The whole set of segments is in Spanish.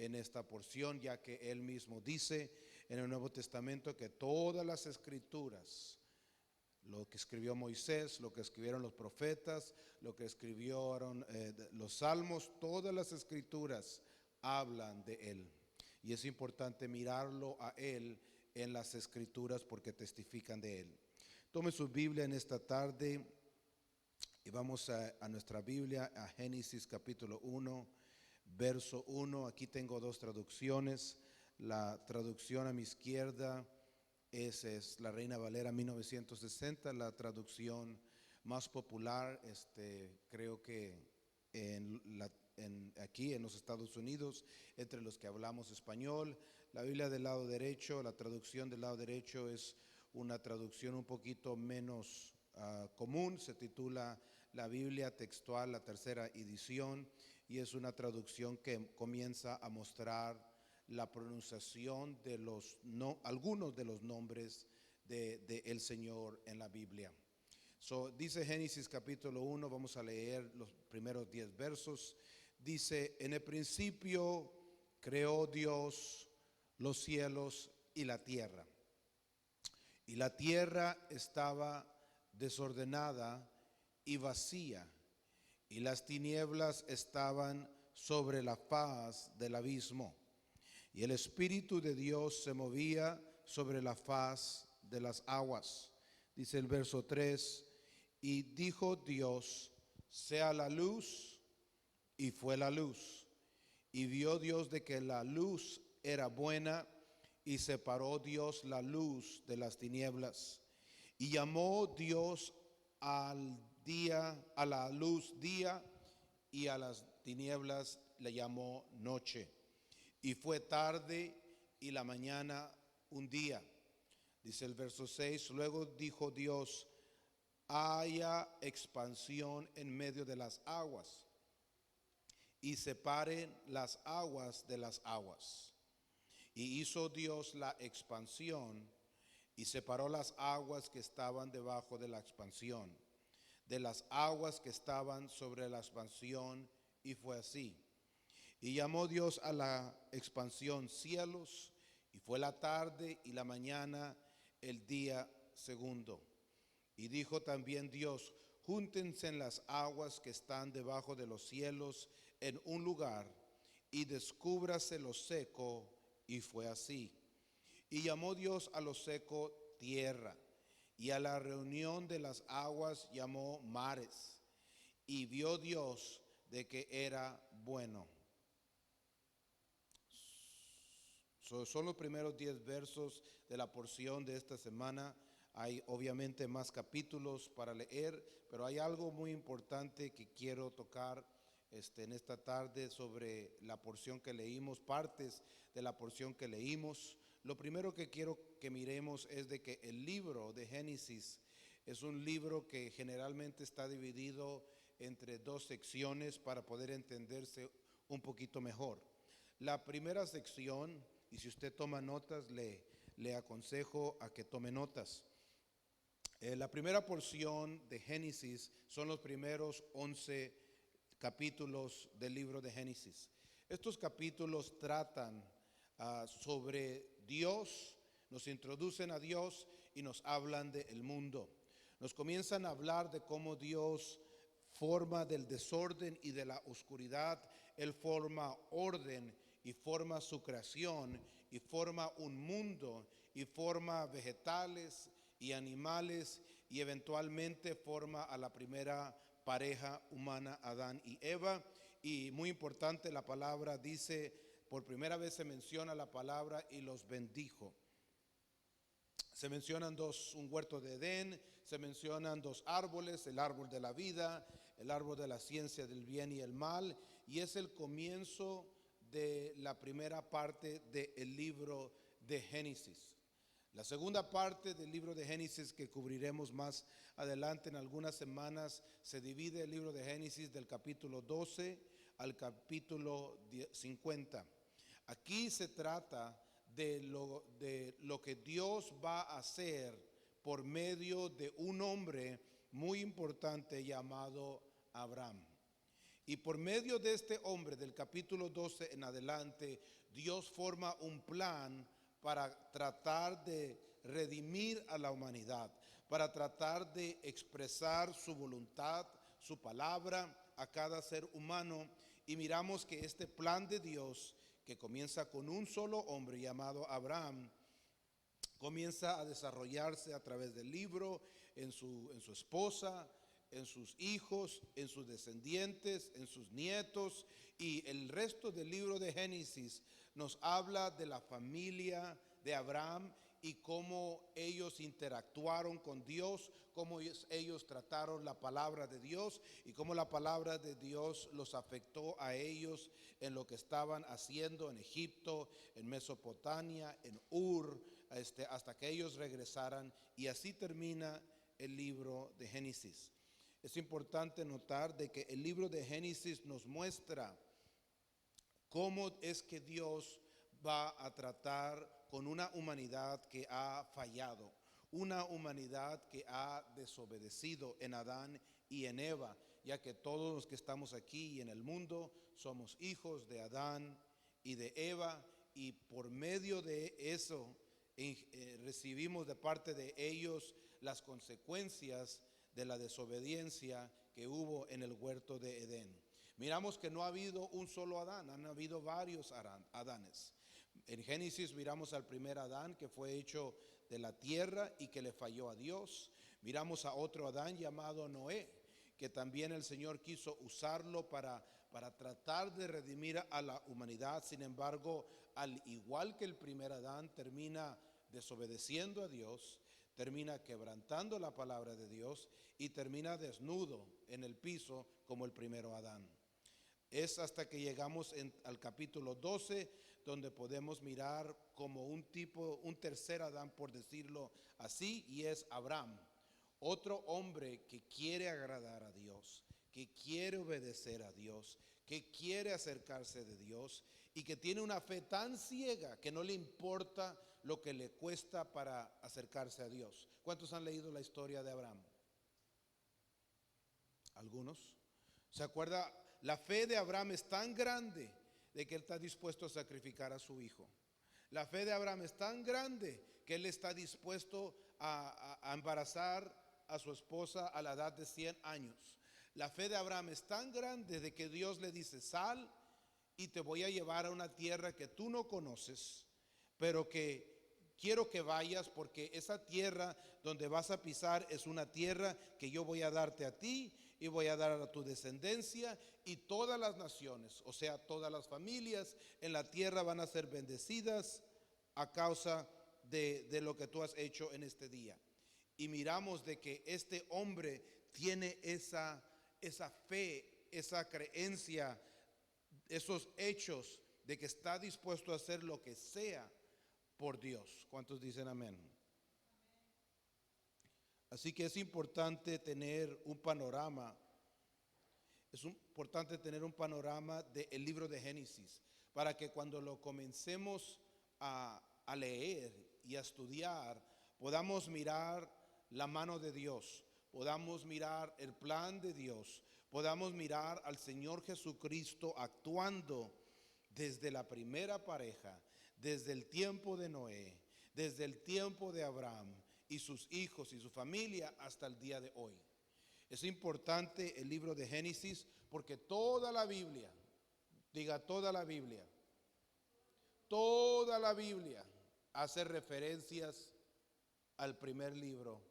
en esta porción, ya que Él mismo dice en el Nuevo Testamento que todas las escrituras, lo que escribió Moisés, lo que escribieron los profetas, lo que escribieron los salmos, todas las escrituras hablan de Él. Y es importante mirarlo a Él en las escrituras porque testifican de Él. Tome su Biblia en esta tarde y vamos a nuestra Biblia, a Génesis capítulo 1, verso 1. Aquí tengo dos traducciones. La traducción a mi izquierda es la Reina Valera 1960, la traducción más popular, creo que aquí en los Estados Unidos, entre los que hablamos español. La Biblia del lado derecho, la traducción del lado derecho es una traducción un poquito menos común, se titula La Biblia Textual, la tercera edición, y es una traducción que comienza a mostrar la pronunciación de algunos de los nombres de el Señor en la Biblia. Dice Génesis capítulo 1, vamos a leer los primeros 10 versos. Dice: en el principio creó Dios los cielos y la tierra. Y la tierra estaba desordenada y vacía, y las tinieblas estaban sobre la faz del abismo. Y el Espíritu de Dios se movía sobre la faz de las aguas. Dice el verso 3, y dijo Dios, sea la luz, y fue la luz. Y vio Dios de que la luz era buena, y separó Dios la luz de las tinieblas. Y llamó Dios al día, a la luz día, y a las tinieblas le llamó noche. Y fue tarde y la mañana un día. Dice el verso 6, luego dijo Dios, haya expansión en medio de las aguas, y separen las aguas de las aguas. Y hizo Dios la expansión, y separó las aguas que estaban debajo de la expansión, de las aguas que estaban sobre la expansión, y fue así. Y llamó Dios a la expansión cielos, y fue la tarde y la mañana el día segundo. Y dijo también Dios, júntense en las aguas que están debajo de los cielos en un lugar, y descúbrase lo seco, y fue así. Y llamó Dios a lo seco tierra, y a la reunión de las aguas llamó mares. Y vio Dios de que era bueno. Son los primeros 10 versos de la porción de esta semana. Hay obviamente más capítulos para leer, pero hay algo muy importante que quiero tocar en esta tarde sobre la porción que leímos, partes de la porción que leímos. Lo primero que quiero que miremos es de que el libro de Génesis es un libro que generalmente está dividido entre dos secciones para poder entenderse un poquito mejor. La primera sección, y si usted toma notas, le aconsejo a que tome notas. La primera porción de Génesis son los primeros 11 capítulos del libro de Génesis. Estos capítulos tratan sobre Dios, nos introducen a Dios y nos hablan del mundo. Nos comienzan a hablar de cómo Dios forma del desorden y de la oscuridad. Él forma orden y forma su creación y forma un mundo y forma vegetales y animales y eventualmente forma a la primera pareja humana, Adán y Eva. Y muy importante, la palabra dice, por primera vez se menciona la palabra y los bendijo. Se mencionan un huerto de Edén, se mencionan dos árboles, el árbol de la vida, el árbol de la ciencia del bien y el mal, y es el comienzo de la primera parte del libro de Génesis. La segunda parte del libro de Génesis, que cubriremos más adelante en algunas semanas, se divide el libro de Génesis del capítulo 12 al capítulo 50. Aquí se trata de lo que Dios va a hacer por medio de un hombre muy importante llamado Abraham. Y por medio de este hombre, del capítulo 12 en adelante, Dios forma un plan para tratar de redimir a la humanidad, para tratar de expresar su voluntad, su palabra a cada ser humano. Y miramos que este plan de Dios, que comienza con un solo hombre llamado Abraham, comienza a desarrollarse a través del libro, en su esposa, en sus hijos, en sus descendientes, en sus nietos, y el resto del libro de Génesis nos habla de la familia de Abraham y cómo ellos interactuaron con Dios, cómo ellos trataron la palabra de Dios y cómo la palabra de Dios los afectó a ellos en lo que estaban haciendo en Egipto, en Mesopotamia, en Ur, hasta que ellos regresaran. Y así termina el libro de Génesis. Es importante notar de que el libro de Génesis nos muestra cómo es que Dios va a tratar con una humanidad que ha fallado, una humanidad que ha desobedecido en Adán y en Eva, ya que todos los que estamos aquí y en el mundo somos hijos de Adán y de Eva, y por medio de eso recibimos de parte de ellos las consecuencias de la desobediencia que hubo en el huerto de Edén. Miramos que no ha habido un solo Adán, han habido varios Adanes. En Génesis miramos al primer Adán, que fue hecho de la tierra y que le falló a Dios. Miramos a otro Adán llamado Noé, que también el Señor quiso usarlo para tratar de redimir a la humanidad. Sin embargo, al igual que el primer Adán, termina desobedeciendo a Dios, termina quebrantando la palabra de Dios y termina desnudo en el piso como el primero Adán. Es hasta que llegamos al capítulo 12 donde podemos mirar como un tercer Adán, por decirlo así, y es Abraham, otro hombre que quiere agradar a Dios, que quiere obedecer a Dios, que quiere acercarse de Dios y que tiene una fe tan ciega que no le importa lo que le cuesta para acercarse a Dios. ¿Cuántos han leído la historia de Abraham? ¿Algunos? ¿Se acuerda? La fe de Abraham es tan grande de que él está dispuesto a sacrificar a su hijo. La fe de Abraham es tan grande que él está dispuesto a embarazar a su esposa a la edad de 100 años. La fe de Abraham es tan grande de que Dios le dice: sal y te voy a llevar a una tierra que tú no conoces, pero que quiero que vayas, porque esa tierra donde vas a pisar es una tierra que yo voy a darte a ti y voy a dar a tu descendencia, y todas las naciones, o sea, todas las familias en la tierra van a ser bendecidas a causa de lo que tú has hecho en este día. Y miramos de que este hombre tiene esa fe, esa creencia, esos hechos de que está dispuesto a hacer lo que sea por Dios. ¿Cuántos dicen amén? Así que es importante tener un panorama. Es importante tener un panorama del libro de Génesis, para que cuando lo comencemos a leer y a estudiar, podamos mirar la mano de Dios, podamos mirar el plan de Dios, podamos mirar al Señor Jesucristo actuando desde la primera pareja, desde el tiempo de Noé, desde el tiempo de Abraham y sus hijos y su familia hasta el día de hoy. Es importante el libro de Génesis porque toda la Biblia, diga toda la Biblia hace referencias al primer libro,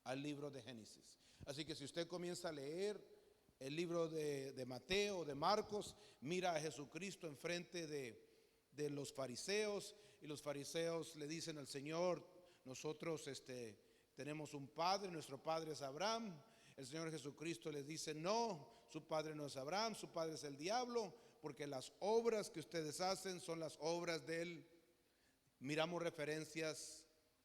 al libro de Génesis. Así que si usted comienza a leer el libro de Mateo, de Marcos, mira a Jesucristo enfrente de los fariseos, y los fariseos le dicen al Señor: nosotros tenemos un padre, nuestro padre es Abraham. El Señor Jesucristo les dice: no, su padre no es Abraham, su padre es el diablo, porque las obras que ustedes hacen son las obras de él. Miramos referencias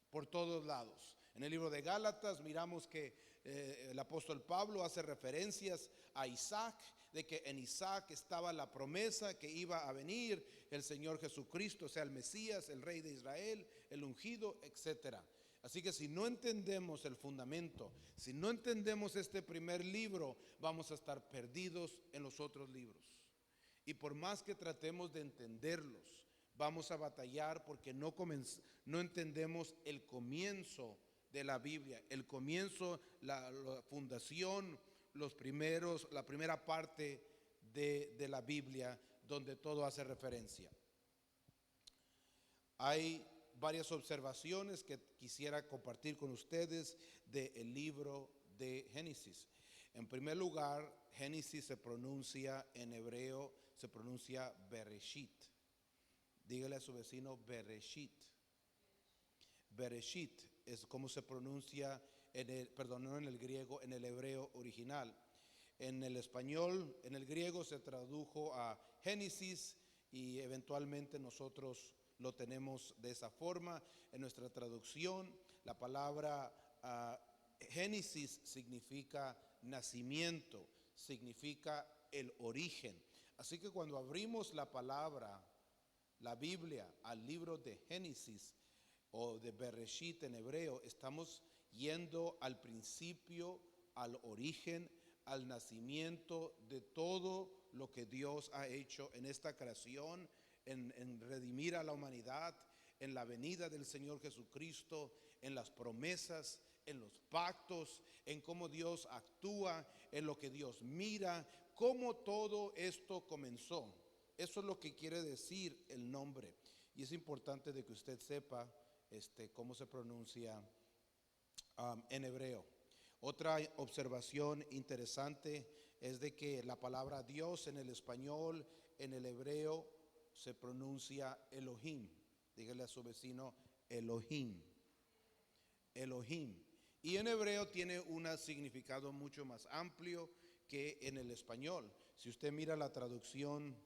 por todos lados. En el libro de Gálatas miramos que el apóstol Pablo hace referencias a Isaac, de que en Isaac estaba la promesa que iba a venir el Señor Jesucristo, o sea, el Mesías, el Rey de Israel, el ungido, etcétera. Así que si no entendemos el fundamento, si no entendemos este primer libro, vamos a estar perdidos en los otros libros. Y por más que tratemos de entenderlos, vamos a batallar porque no entendemos el comienzo de la Biblia, el comienzo, la fundación, la primera parte de la Biblia, donde todo hace referencia. Hay varias observaciones que quisiera compartir con ustedes del libro de Génesis. En primer lugar, Génesis se pronuncia en hebreo, se pronuncia Bereshit. Dígale a su vecino Bereshit. Bereshit es como se pronuncia no en el griego, en el hebreo original. En el español, en el griego se tradujo a Génesis y eventualmente nosotros lo tenemos de esa forma en nuestra traducción. La palabra Génesis significa nacimiento, significa el origen. Así que cuando abrimos la Biblia, al libro de Génesis o de Bereshit en hebreo, estamos yendo al principio, al origen, al nacimiento de todo lo que Dios ha hecho en esta creación, en redimir a la humanidad, en la venida del Señor Jesucristo, en las promesas, en los pactos, en cómo Dios actúa, en lo que Dios mira, cómo todo esto comenzó. Eso es lo que quiere decir el nombre. Y es importante de que usted sepa cómo se pronuncia en hebreo. Otra observación interesante es de que la palabra Dios en el español, en el hebreo, se pronuncia Elohim. Dígale a su vecino Elohim. Elohim. Y en hebreo tiene un significado mucho más amplio que en el español. Si usted mira la traducción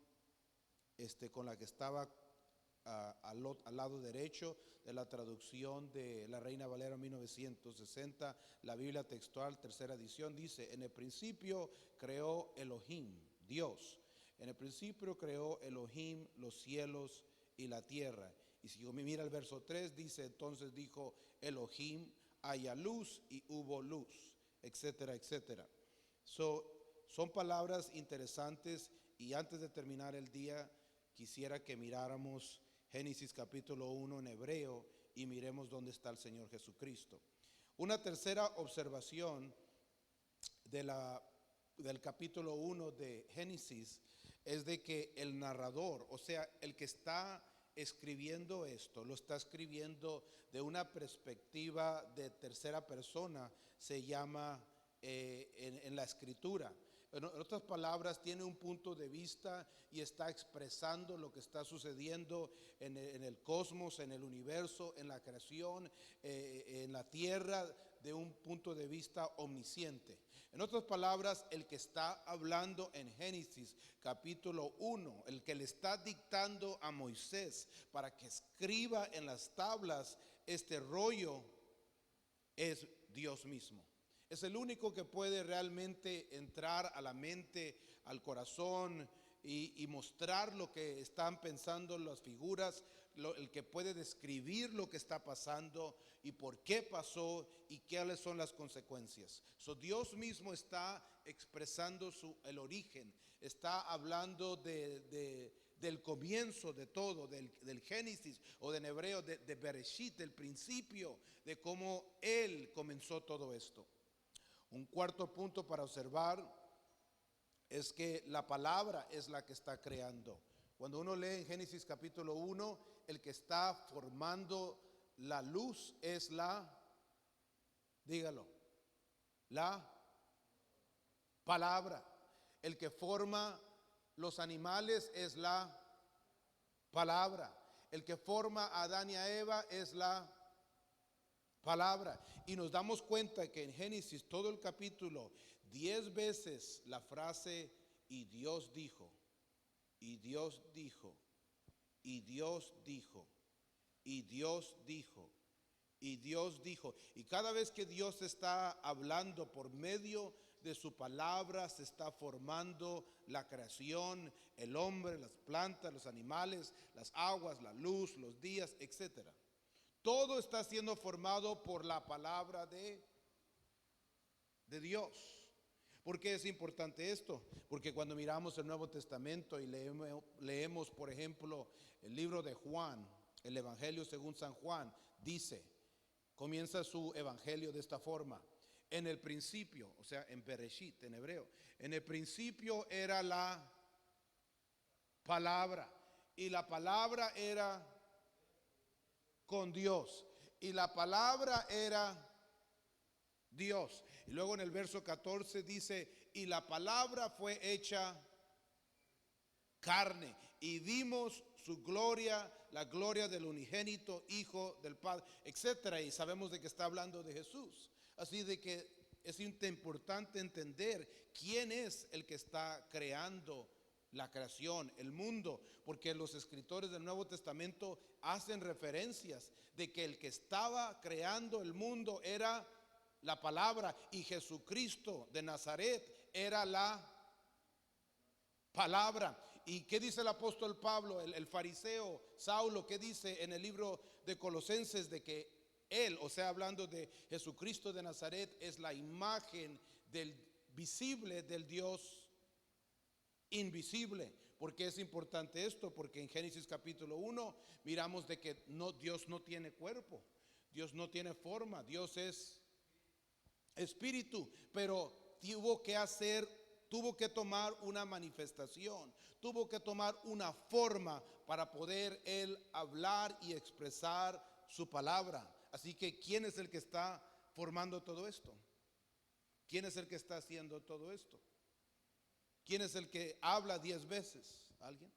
con la que estaba al lado derecho de la traducción de la Reina Valera 1960, la Biblia textual, tercera edición, dice: en el principio creó Elohim, Dios. En el principio creó Elohim los cielos y la tierra. Y si me mira el verso 3, dice: entonces dijo Elohim, haya luz, y hubo luz, etcétera, etcétera. Son palabras interesantes, y antes de terminar el día quisiera que miráramos Génesis capítulo 1 en hebreo y miremos dónde está el Señor Jesucristo. Una tercera observación del capítulo 1 de Génesis es de que el narrador, o sea, el que está escribiendo esto, lo está escribiendo de una perspectiva de tercera persona, se llama en la escritura. En otras palabras, tiene un punto de vista y está expresando lo que está sucediendo en el cosmos, en el universo, en la creación, en la tierra, de un punto de vista omnisciente. En otras palabras, el que está hablando en Génesis capítulo 1, el que le está dictando a Moisés para que escriba en las tablas este rollo, es Dios mismo. Es el único que puede realmente entrar a la mente, al corazón y mostrar lo que están pensando las figuras, el que puede describir lo que está pasando y por qué pasó y cuáles son las consecuencias. Dios mismo está expresando el origen, está hablando del comienzo de todo, del Génesis, o en hebreo de Bereshit, del principio, de cómo Él comenzó todo esto. Un cuarto punto para observar es que la palabra es la que está creando. Cuando uno lee en Génesis capítulo 1, el que está formando la luz es dígalo, la palabra. El que forma los animales es la palabra. El que forma a Adán y a Eva es la palabra. Y nos damos cuenta que en Génesis todo el capítulo 10 veces la frase y Dios dijo, y Dios dijo, y Dios dijo, y Dios dijo, y Dios dijo. Y cada vez que Dios está hablando por medio de su palabra, se está formando la creación, el hombre, las plantas, los animales, las aguas, la luz, los días, etcétera. Todo está siendo formado por la palabra de Dios. ¿Por qué es importante esto? Porque cuando miramos el Nuevo Testamento y leemos, por ejemplo, el libro de Juan, el Evangelio según San Juan, dice, comienza su evangelio de esta forma: en el principio, o sea, en Bereshit, en hebreo, en el principio era la palabra, y la palabra era con Dios, y la palabra era Dios. Y luego en el verso 14 dice, y la palabra fue hecha carne, y vimos su gloria, la gloria del unigénito Hijo del Padre, etcétera. Y sabemos de que está hablando de Jesús. Así de que es importante entender quién es el que está creando la creación, el mundo, porque los escritores del Nuevo Testamento hacen referencias de que el que estaba creando el mundo era la palabra, y Jesucristo de Nazaret era la palabra. ¿Y qué dice el apóstol Pablo, el fariseo Saulo? ¿Qué dice en el libro de Colosenses? De que él, o sea, hablando de Jesucristo de Nazaret, es la imagen del visible del Dios invisible. ¿Por qué es importante esto? Porque en Génesis capítulo 1 miramos de que Dios no tiene cuerpo, Dios no tiene forma, Dios es espíritu, pero tuvo que tomar una manifestación, tuvo que tomar una forma para poder él hablar y expresar su palabra. Así que ¿quién es el que está formando todo esto? ¿Quién es el que está haciendo todo esto? ¿Quién es el que habla 10 veces? ¿Alguien?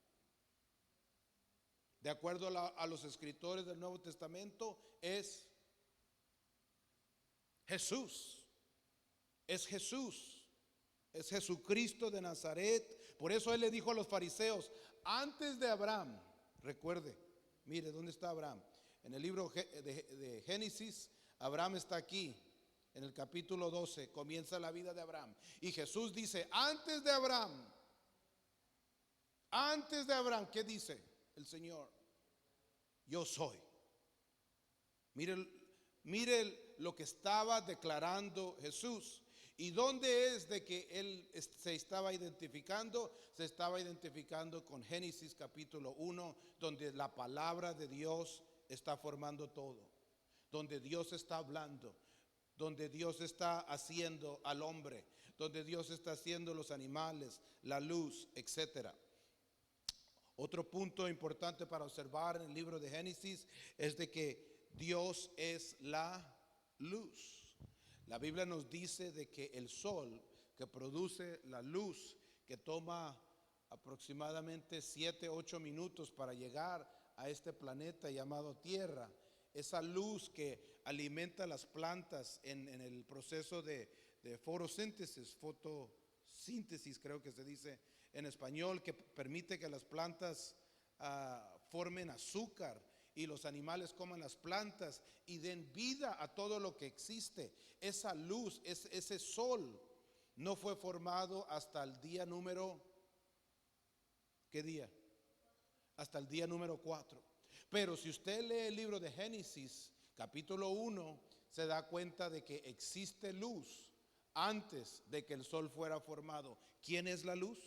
De acuerdo a los escritores del Nuevo Testamento, es Jesús. Es Jesús, es Jesucristo de Nazaret. Por eso él le dijo a los fariseos, antes de Abraham, recuerde, mire, ¿dónde está Abraham? En el libro de Génesis, Abraham está aquí, en el capítulo 12, comienza la vida de Abraham. Y Jesús dice, antes de Abraham, ¿qué dice el Señor? Yo soy. Mire lo que estaba declarando Jesús. ¿Y dónde es de que él se estaba identificando? Se estaba identificando con Génesis capítulo 1, donde la palabra de Dios está formando todo, donde Dios está hablando, donde Dios está haciendo al hombre, donde Dios está haciendo los animales, la luz, etcétera. Otro punto importante para observar en el libro de Génesis es de que Dios es la luz. La Biblia nos dice de que el sol que produce la luz, que toma aproximadamente 7-8 minutos para llegar a este planeta llamado Tierra, esa luz que alimenta las plantas en el proceso de fotosíntesis creo que se dice en español, que permite que las plantas formen azúcar y los animales coman las plantas y den vida a todo lo que existe. Esa luz, ese sol, no fue formado hasta el día número, ¿qué día? Hasta el día número 4. Pero si usted lee el libro de Génesis, capítulo 1, se da cuenta de que existe luz antes de que el sol fuera formado. ¿Quién es la luz?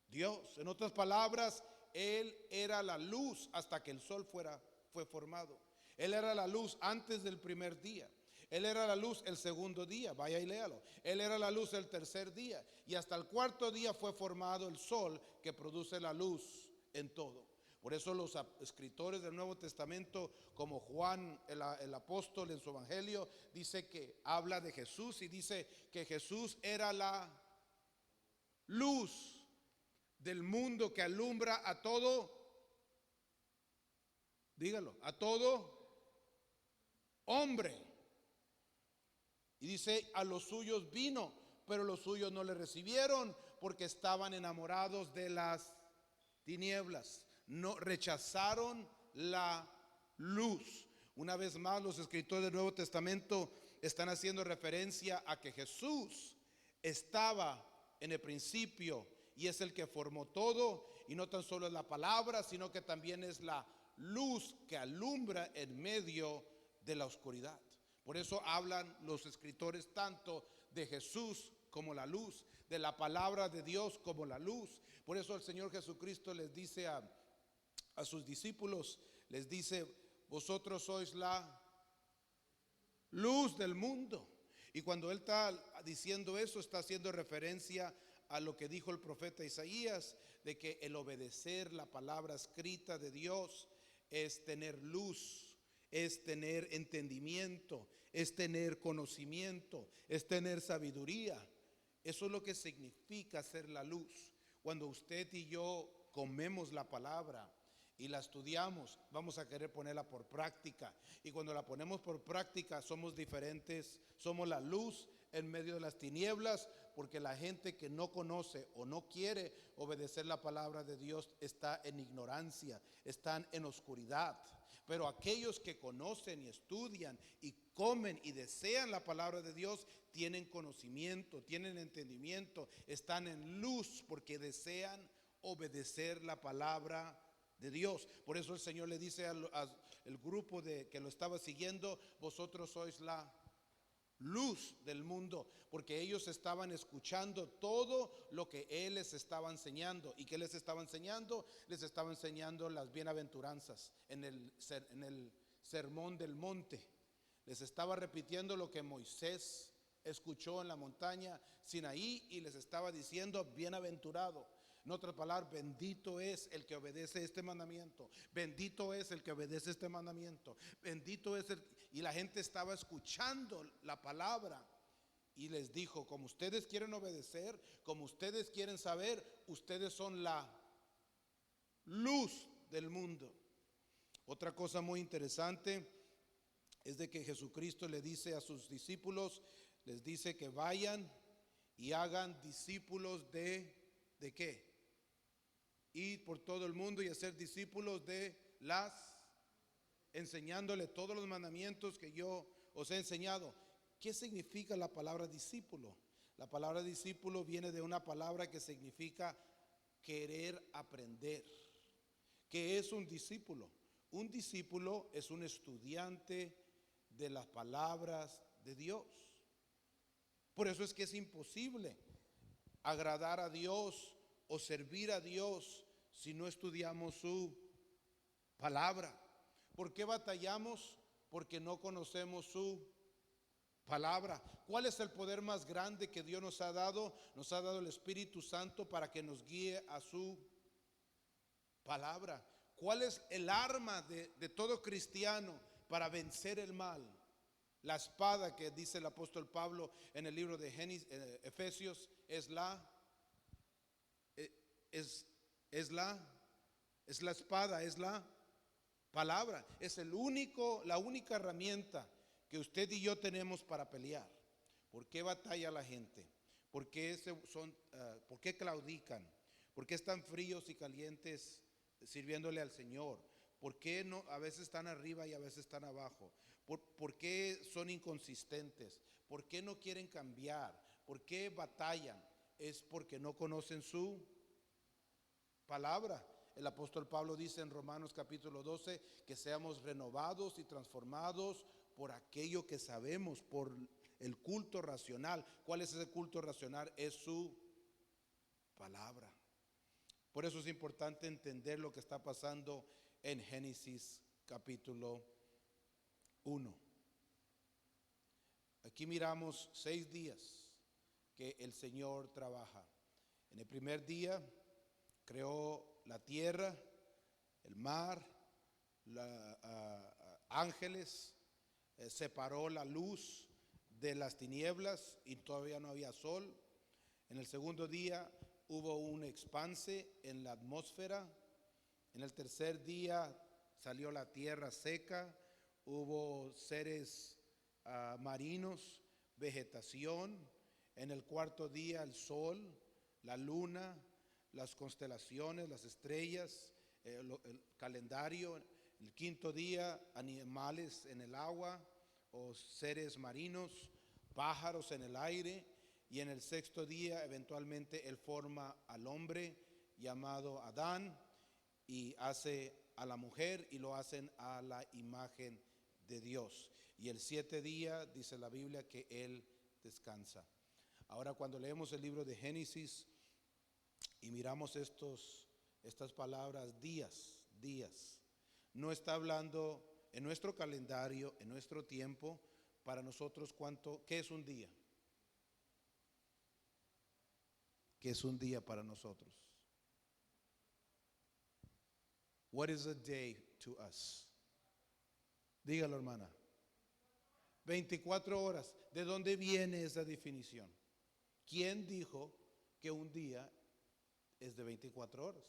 Dios. En otras palabras, Él era la luz hasta que el sol fue formado. Él era la luz antes del primer día. Él era la luz el segundo día, vaya y léalo. Él era la luz el tercer día. Y hasta el cuarto día fue formado el sol que produce la luz en todo. Por eso los escritores del Nuevo Testamento, como Juan el apóstol en su evangelio, dice que habla de Jesús y dice que Jesús era la luz del mundo que alumbra a todo, dígalo, a todo hombre. Y dice, a los suyos vino, pero los suyos no le recibieron porque estaban enamorados de las tinieblas. No rechazaron la luz. Una vez más, los escritores del Nuevo Testamento están haciendo referencia a que Jesús estaba en el principio y es el que formó todo, y no tan solo es la palabra, sino que también es la luz que alumbra en medio de la oscuridad. Por eso hablan los escritores tanto de Jesús como la luz, de la palabra de Dios como la luz. Por eso el Señor Jesucristo les dice a sus discípulos, les dice: vosotros sois la luz del mundo. Y cuando él está diciendo eso, está haciendo referencia a lo que dijo el profeta Isaías, de que el obedecer la palabra escrita de Dios es tener luz, es tener entendimiento, es tener conocimiento, es tener sabiduría. Eso es lo que significa ser la luz. Cuando usted y yo comemos la palabra y la estudiamos, vamos a querer ponerla por práctica. Y cuando la ponemos por práctica, somos diferentes, somos la luz en medio de las tinieblas, porque la gente que no conoce o no quiere obedecer la palabra de Dios está en ignorancia, están en oscuridad. Pero aquellos que conocen y estudian y comen y desean la palabra de Dios, tienen conocimiento, tienen entendimiento, están en luz porque desean obedecer la palabra de Dios. Por eso el Señor le dice al grupo que lo estaba siguiendo: vosotros sois la luz del mundo, porque ellos estaban escuchando todo lo que Él les estaba enseñando. ¿Y qué les estaba enseñando? Les estaba enseñando las bienaventuranzas en el sermón del monte. Les estaba repitiendo lo que Moisés escuchó en la montaña Sinaí, y les estaba diciendo: bienaventurado. En otras palabras, bendito es el que obedece este mandamiento, bendito es el que obedece este mandamiento, bendito es el. Y la gente estaba escuchando la palabra, y les dijo: como ustedes quieren obedecer, como ustedes quieren saber, ustedes son la luz del mundo. Otra cosa muy interesante es de que Jesucristo le dice a sus discípulos, les dice que vayan y hagan discípulos ¿de qué? Ir por todo el mundo y hacer discípulos enseñándole todos los mandamientos que yo os he enseñado. ¿Qué significa la palabra discípulo? La palabra discípulo viene de una palabra que significa querer aprender. ¿Qué es un discípulo? Un discípulo es un estudiante de las palabras de Dios. Por eso es que es imposible agradar a Dios o servir a Dios si no estudiamos su palabra. ¿Por qué batallamos? Porque no conocemos su palabra. ¿Cuál es el poder más grande que Dios nos ha dado? Nos ha dado el Espíritu Santo para que nos guíe a su palabra. ¿Cuál es el arma de todo cristiano para vencer el mal? La espada que dice el apóstol Pablo en el libro de Efesios es la espada, es la palabra. Es la única herramienta que usted y yo tenemos para pelear. ¿Por qué batalla la gente? ¿Por qué por qué claudican? ¿Por qué están fríos y calientes sirviéndole al Señor? ¿Por qué no, a veces están arriba y a veces están abajo? ¿Por qué son inconsistentes? ¿Por qué no quieren cambiar? ¿Por qué batallan? Es porque no conocen su palabra. El apóstol Pablo dice en Romanos capítulo 12 que seamos renovados y transformados por aquello que sabemos, por el culto racional. ¿Cuál es ese culto racional? Es su palabra. Por eso es importante entender lo que está pasando en Génesis capítulo 1. Aquí miramos 6 días que el Señor trabaja. En el primer día creó la tierra, el mar, ángeles, separó la luz de las tinieblas y todavía no había sol. En el segundo día hubo un expanse en la atmósfera. En el tercer día salió la tierra seca, hubo seres marinos, vegetación. En el cuarto día el sol, la luna, las constelaciones, las estrellas, el calendario. El quinto día animales en el agua o seres marinos, pájaros en el aire. Y en el sexto día eventualmente Él forma al hombre llamado Adán. y hace a la mujer y lo hacen a la imagen de Dios. Y el 7 día dice la Biblia que Él descansa. Ahora cuando leemos el libro de Génesis y miramos estas palabras días, no está hablando en nuestro calendario, en nuestro tiempo, para nosotros ¿qué es un día? ¿Qué es un día para nosotros? What is a day to us? Dígalo, hermana. 24 horas. ¿De dónde viene esa definición? ¿Quién dijo que un día es de 24 horas?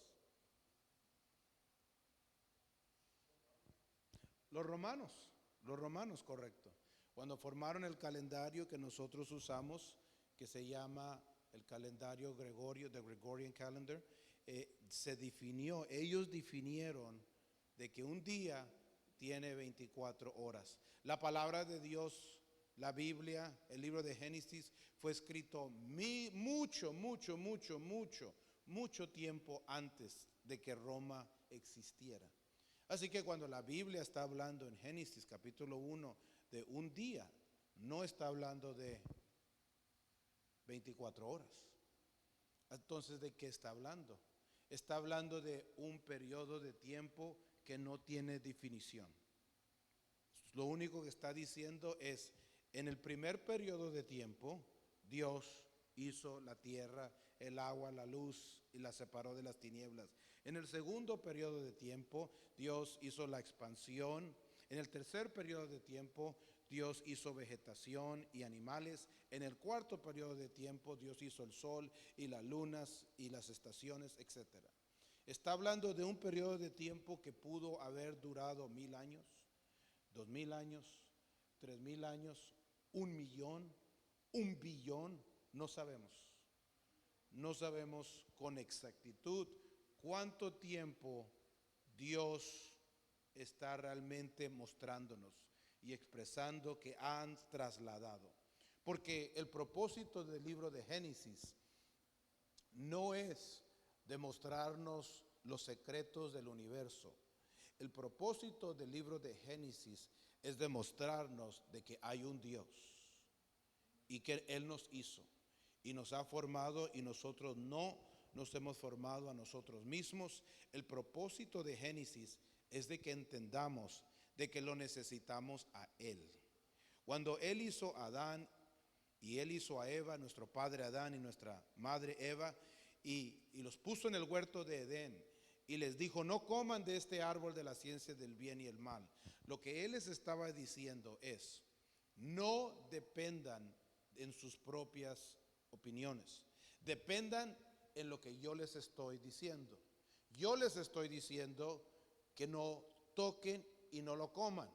Los romanos, correcto. Cuando formaron el calendario que nosotros usamos, que se llama el calendario Gregorio, the Gregorian calendar, ellos definieron de que un día tiene 24 horas. La palabra de Dios, la Biblia, el libro de Génesis, fue escrito mucho tiempo antes de que Roma existiera. Así que cuando la Biblia está hablando en Génesis capítulo 1 de un día, no está hablando de 24 horas. Entonces, ¿de qué está hablando? Está hablando de un periodo de tiempo que no tiene definición. Lo único que está diciendo es, en el primer periodo de tiempo, Dios hizo la tierra, el agua, la luz y la separó de las tinieblas. En el segundo periodo de tiempo, Dios hizo la expansión. En el tercer periodo de tiempo, Dios hizo vegetación y animales. En el cuarto periodo de tiempo, Dios hizo el sol y las lunas y las estaciones, etc. Está hablando de un periodo de tiempo que pudo haber durado 1000 años, 2000 años, 3000 años, 1,000,000, 1,000,000,000, no sabemos. No sabemos con exactitud cuánto tiempo Dios está realmente mostrándonos y expresando que han trasladado. Porque el propósito del libro de Génesis no es demostrarnos los secretos del universo. El propósito del libro de Génesis es demostrarnos de que hay un Dios y que Él nos hizo y nos ha formado y nosotros no nos hemos formado a nosotros mismos. El propósito de Génesis es de que entendamos de que lo necesitamos a Él. Cuando Él hizo a Adán y Él hizo a Eva, nuestro padre Adán y nuestra madre Eva, y los puso en el huerto de Edén y les dijo, no coman de este árbol de la ciencia del bien y el mal. Lo que Él les estaba diciendo es, no dependan en sus propias opiniones, dependan en lo que yo les estoy diciendo. Yo les estoy diciendo que no toquen y no lo coman,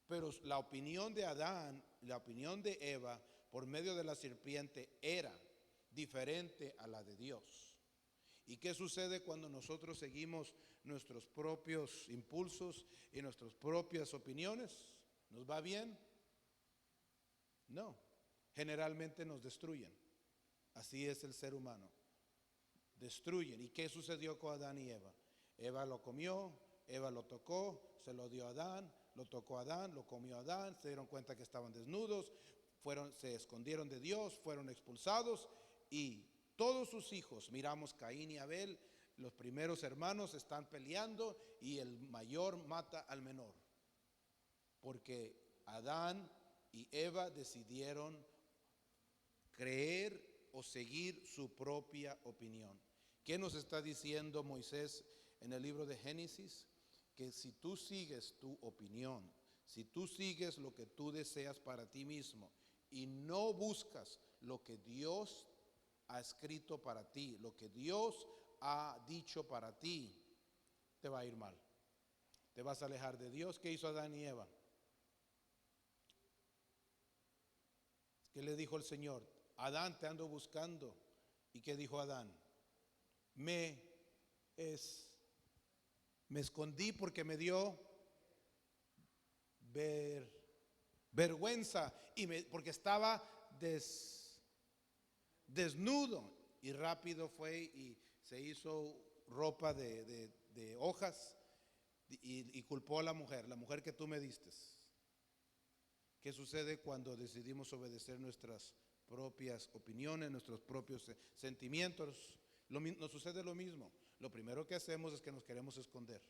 pero la opinión de Adán, la opinión de Eva por medio de la serpiente era diferente a la de Dios. ¿Y qué sucede cuando nosotros seguimos nuestros propios impulsos y nuestras propias opiniones? ¿Nos va bien? No, generalmente nos destruyen. Así es el ser humano. Destruyen. ¿Y qué sucedió con Adán y Eva? Eva lo comió, Eva lo tocó, se lo dio a Adán, lo tocó a Adán, lo comió a Adán, se dieron cuenta que estaban desnudos, se escondieron de Dios, fueron expulsados y todos sus hijos, miramos Caín y Abel, los primeros hermanos están peleando y el mayor mata al menor, porque Adán y Eva decidieron creer o seguir su propia opinión. ¿Qué nos está diciendo Moisés en el libro de Génesis? Que si tú sigues tu opinión, si tú sigues lo que tú deseas para ti mismo y no buscas lo que Dios ha escrito para ti, lo que Dios ha dicho para ti, te va a ir mal. Te vas a alejar de Dios. ¿Qué hizo Adán y Eva? ¿Qué le dijo el Señor? Adán, te ando buscando. ¿Y qué dijo Adán? Me escondí porque me dio vergüenza y porque estaba desnudo, y rápido fue y se hizo ropa de hojas y culpó a la mujer que tú me diste. ¿Qué sucede cuando decidimos obedecer nuestras propias opiniones, nuestros propios sentimientos? Nos sucede lo mismo. Lo primero que hacemos es que nos queremos esconder.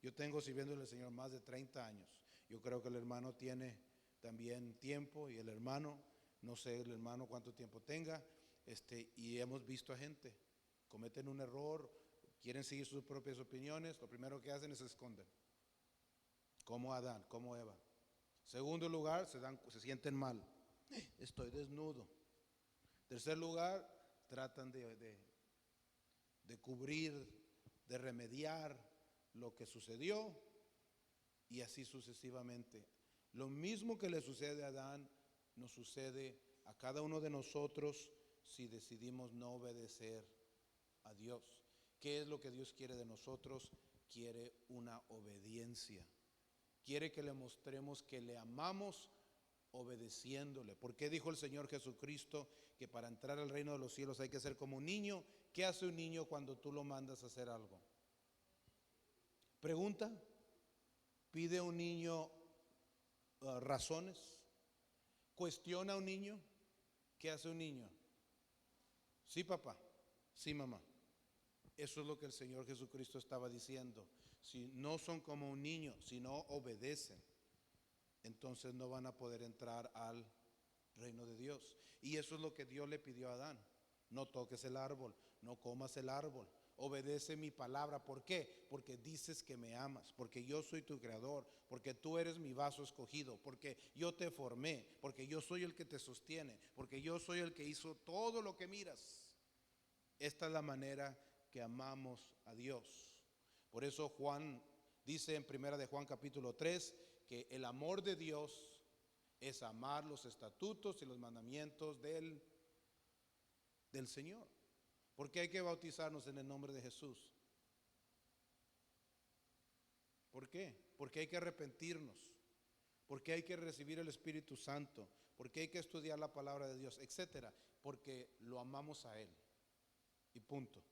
Yo tengo sirviéndole al Señor más de 30 años. Yo creo que el hermano tiene también tiempo, y el hermano, no sé el hermano cuánto tiempo tenga, y hemos visto a gente, cometen un error, quieren seguir sus propias opiniones, lo primero que hacen es se esconden, como Adán, como Eva. Segundo lugar, se sienten mal, estoy desnudo. Tercer lugar, tratan de cubrir, de remediar lo que sucedió, y así sucesivamente. Lo mismo que le sucede a Adán, nos sucede a cada uno de nosotros si decidimos no obedecer a Dios. ¿Qué es lo que Dios quiere de nosotros? Quiere una obediencia. Quiere que le mostremos que le amamos obedeciéndole. ¿Por qué dijo el Señor Jesucristo que para entrar al reino de los cielos hay que ser como un niño? ¿Qué hace un niño cuando tú lo mandas a hacer algo? Pregunta. ¿Pide a un niño razones? ¿Cuestiona a un niño? ¿Qué hace un niño? Sí, papá. Sí, mamá. Eso es lo que el Señor Jesucristo estaba diciendo. Si no son como un niño, si no obedecen, entonces no van a poder entrar al reino de Dios. Y eso es lo que Dios le pidió a Adán. No toques el árbol, no comas el árbol, obedece mi palabra. ¿Por qué? Porque dices que me amas, porque yo soy tu creador, porque tú eres mi vaso escogido, porque yo te formé, porque yo soy el que te sostiene, porque yo soy el que hizo todo lo que miras. Esta es la manera que amamos a Dios. Por eso Juan dice en 1 de Juan capítulo 3 que el amor de Dios es amar los estatutos y los mandamientos del Señor. ¿Por qué hay que bautizarnos en el nombre de Jesús? ¿Por qué? Porque hay que arrepentirnos. Porque hay que recibir el Espíritu Santo. Porque hay que estudiar la palabra de Dios, etcétera. Porque lo amamos a Él. Y punto.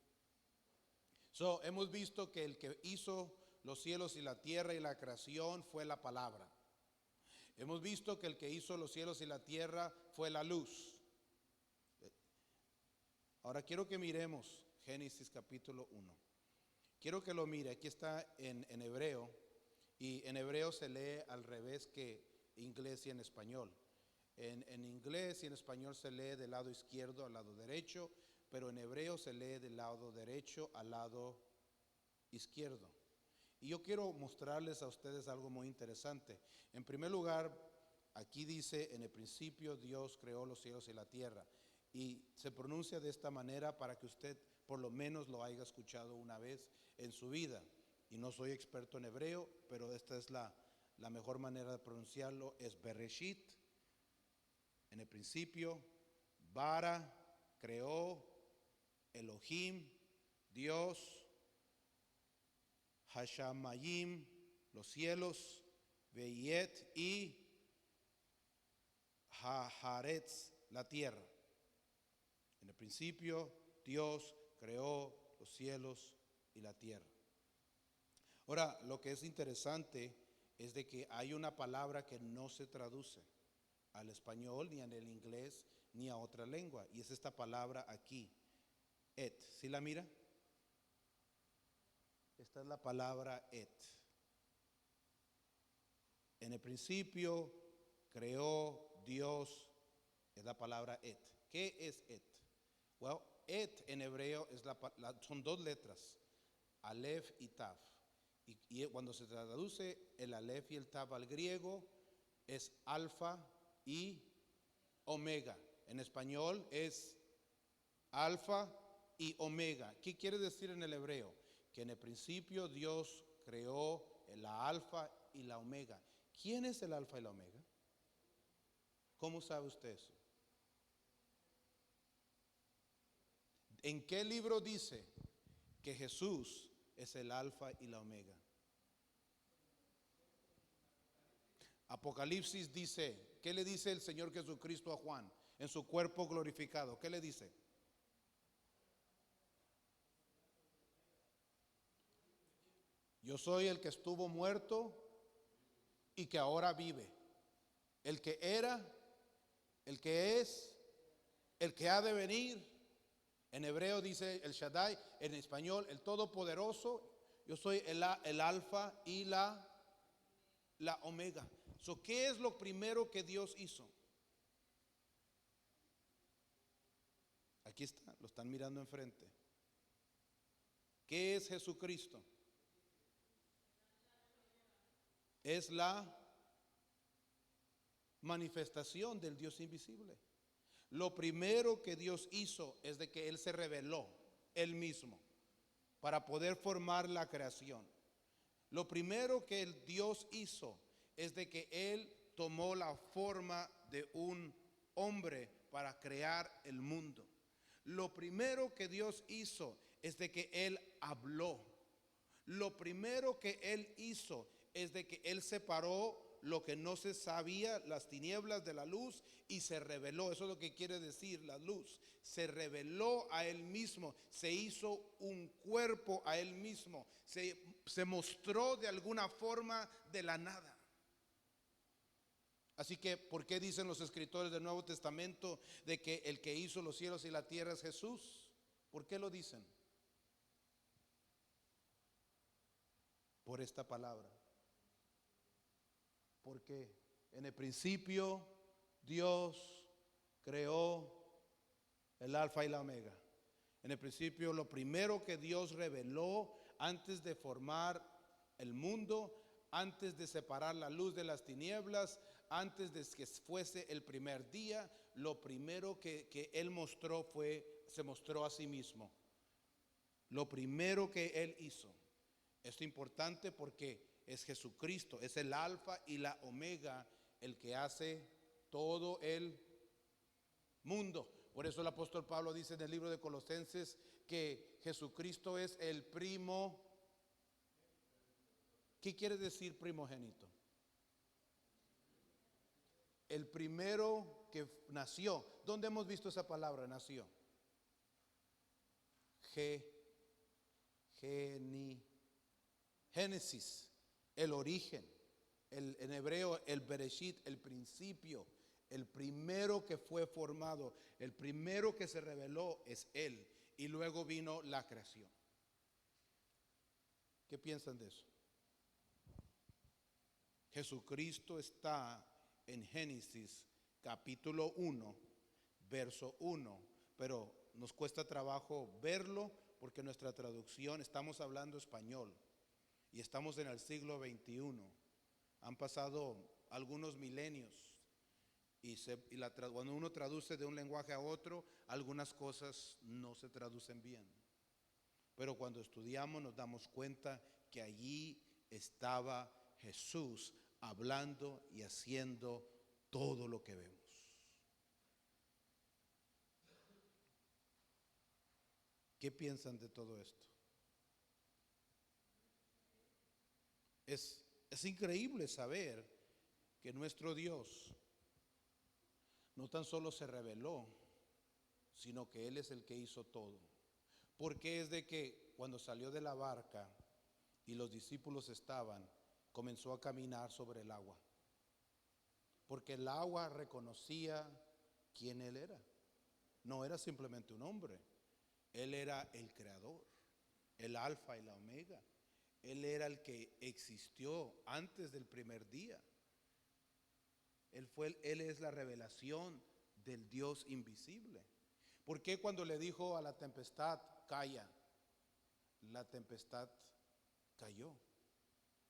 Hemos visto que el que hizo los cielos y la tierra y la creación fue la palabra. Hemos visto que el que hizo los cielos y la tierra fue la luz. Ahora quiero que miremos Génesis capítulo 1. Quiero que lo mire, aquí está en hebreo, y en hebreo se lee al revés que inglés y en español. En inglés y en español se lee del lado izquierdo al lado derecho, pero en hebreo se lee del lado derecho al lado izquierdo. Y yo quiero mostrarles a ustedes algo muy interesante. En primer lugar, aquí dice, en el principio Dios creó los cielos y la tierra. Y se pronuncia de esta manera para que usted por lo menos lo haya escuchado una vez en su vida. Y no soy experto en hebreo, pero esta es la mejor manera de pronunciarlo, es Bereshit. En el principio, Bara, creó, Elohim, Dios, Hashamayim, los cielos, Veyet y Haharetz, la tierra. En el principio, Dios creó los cielos y la tierra. Ahora, lo que es interesante es de que hay una palabra que no se traduce al español, ni en el inglés, ni a otra lengua, y es esta palabra aquí, et. ¿Sí la mira? Esta es la palabra et. En el principio creó Dios, es la palabra et. ¿Qué es et? Well, et en hebreo es son dos letras, Aleph y Tav. Y cuando se traduce el Aleph y el Tav al griego, es alfa y omega. En español es alfa y omega. ¿Qué quiere decir en el hebreo? Que en el principio Dios creó la alfa y la omega. ¿Quién es el alfa y la omega? ¿Cómo sabe usted eso? ¿En qué libro dice que Jesús es el alfa y la omega? Apocalipsis dice, ¿qué le dice el Señor Jesucristo a Juan en su cuerpo glorificado? ¿Qué le dice? Yo soy el que estuvo muerto y que ahora vive. El que era, el que es, el que ha de venir. En hebreo dice el Shaddai, en español el Todopoderoso. Yo soy el alfa y la omega. So, ¿qué es lo primero que Dios hizo? Aquí está, lo están mirando enfrente. ¿Qué es Jesucristo? Es la manifestación del Dios invisible. Lo primero que Dios hizo es de que Él se reveló Él mismo para poder formar la creación. Lo primero que el Dios hizo es de que Él tomó la forma de un hombre para crear el mundo. Lo primero que Dios hizo es de que Él habló. Lo primero que Él hizo es de que Él separó lo que no se sabía, las tinieblas de la luz, y se reveló. Eso es lo que quiere decir la luz. Se reveló a Él mismo, se hizo un cuerpo a Él mismo, se mostró de alguna forma de la nada. Así que, ¿por qué dicen los escritores del Nuevo Testamento de que el que hizo los cielos y la tierra es Jesús? ¿Por qué lo dicen? Por esta palabra. Porque en el principio Dios creó el alfa y la omega. En el principio, lo primero que Dios reveló antes de formar el mundo, antes de separar la luz de las tinieblas, antes de que fuese el primer día, lo primero que Él mostró se mostró a sí mismo. Lo primero que Él hizo. Esto es importante porque es Jesucristo, es el alfa y la omega, el que hace todo el mundo. Por eso el apóstol Pablo dice en el libro de Colosenses que Jesucristo es el primo. ¿Qué quiere decir primogénito? El primero que nació. ¿Dónde hemos visto esa palabra, nació? Génesis, el origen. En hebreo el Bereshit, el principio. El primero que fue formado, el primero que se reveló es Él. Y luego vino la creación. ¿Qué piensan de eso? Jesucristo está en Génesis capítulo 1, verso 1, pero nos cuesta trabajo verlo porque nuestra traducción, estamos hablando español y estamos en el siglo XXI. Han pasado algunos milenios y cuando uno traduce de un lenguaje a otro, algunas cosas no se traducen bien. Pero cuando estudiamos nos damos cuenta que allí estaba Jesús hablando y haciendo todo lo que vemos. ¿Qué piensan de todo esto? Es increíble saber que nuestro Dios no tan solo se reveló, sino que Él es el que hizo todo. Porque es de que cuando salió de la barca y los discípulos comenzó a caminar sobre el agua. Porque el agua reconocía quién Él era. No era simplemente un hombre. Él era el creador, el alfa y la omega. Él era el que existió antes del primer día. Él es la revelación del Dios invisible. ¿Por qué cuando le dijo a la tempestad, calla, la tempestad cayó?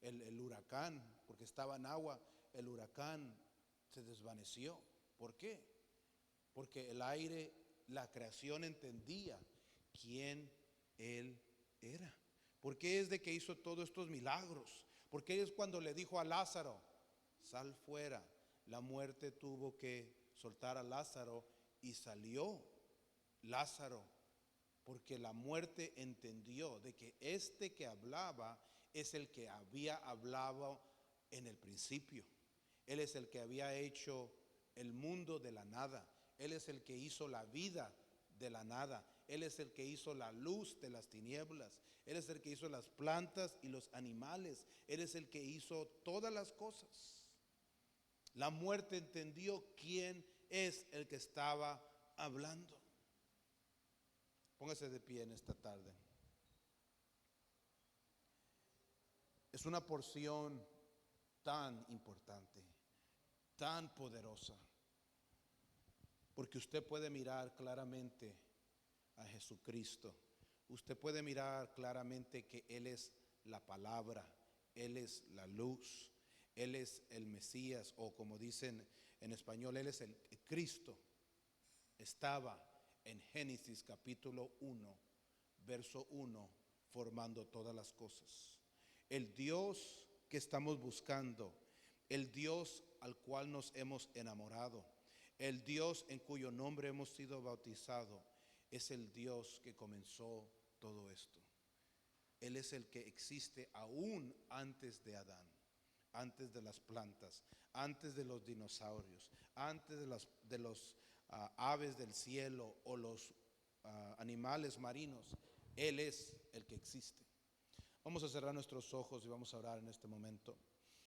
El huracán, porque estaba en agua, el huracán se desvaneció. ¿Por qué? Porque el aire, la creación entendía quién Él era. ¿Por qué es de que hizo todos estos milagros? ¿Por qué es cuando le dijo a Lázaro, sal fuera? La muerte tuvo que soltar a Lázaro y salió Lázaro, porque la muerte entendió de que este que hablaba es el que había hablado en el principio. Él es el que había hecho el mundo de la nada. Él es el que hizo la vida de la nada. Él es el que hizo la luz de las tinieblas. Él es el que hizo las plantas y los animales. Él es el que hizo todas las cosas. La muerte entendió quién es el que estaba hablando. Póngase de pie en esta tarde. Es una porción tan importante, tan poderosa, porque usted puede mirar claramente a Jesucristo. Usted puede mirar claramente que Él es la palabra, Él es la luz, Él es el Mesías, o como dicen en español, Él es el Cristo. Estaba en Génesis capítulo 1, verso 1, formando todas las cosas. El Dios que estamos buscando, el Dios al cual nos hemos enamorado, el Dios en cuyo nombre hemos sido bautizados, es el Dios que comenzó todo esto. Él es el que existe aún antes de Adán, antes de las plantas, antes de los dinosaurios, antes de los aves del cielo o los animales marinos. Él es el que existe. Vamos a cerrar nuestros ojos y vamos a orar en este momento.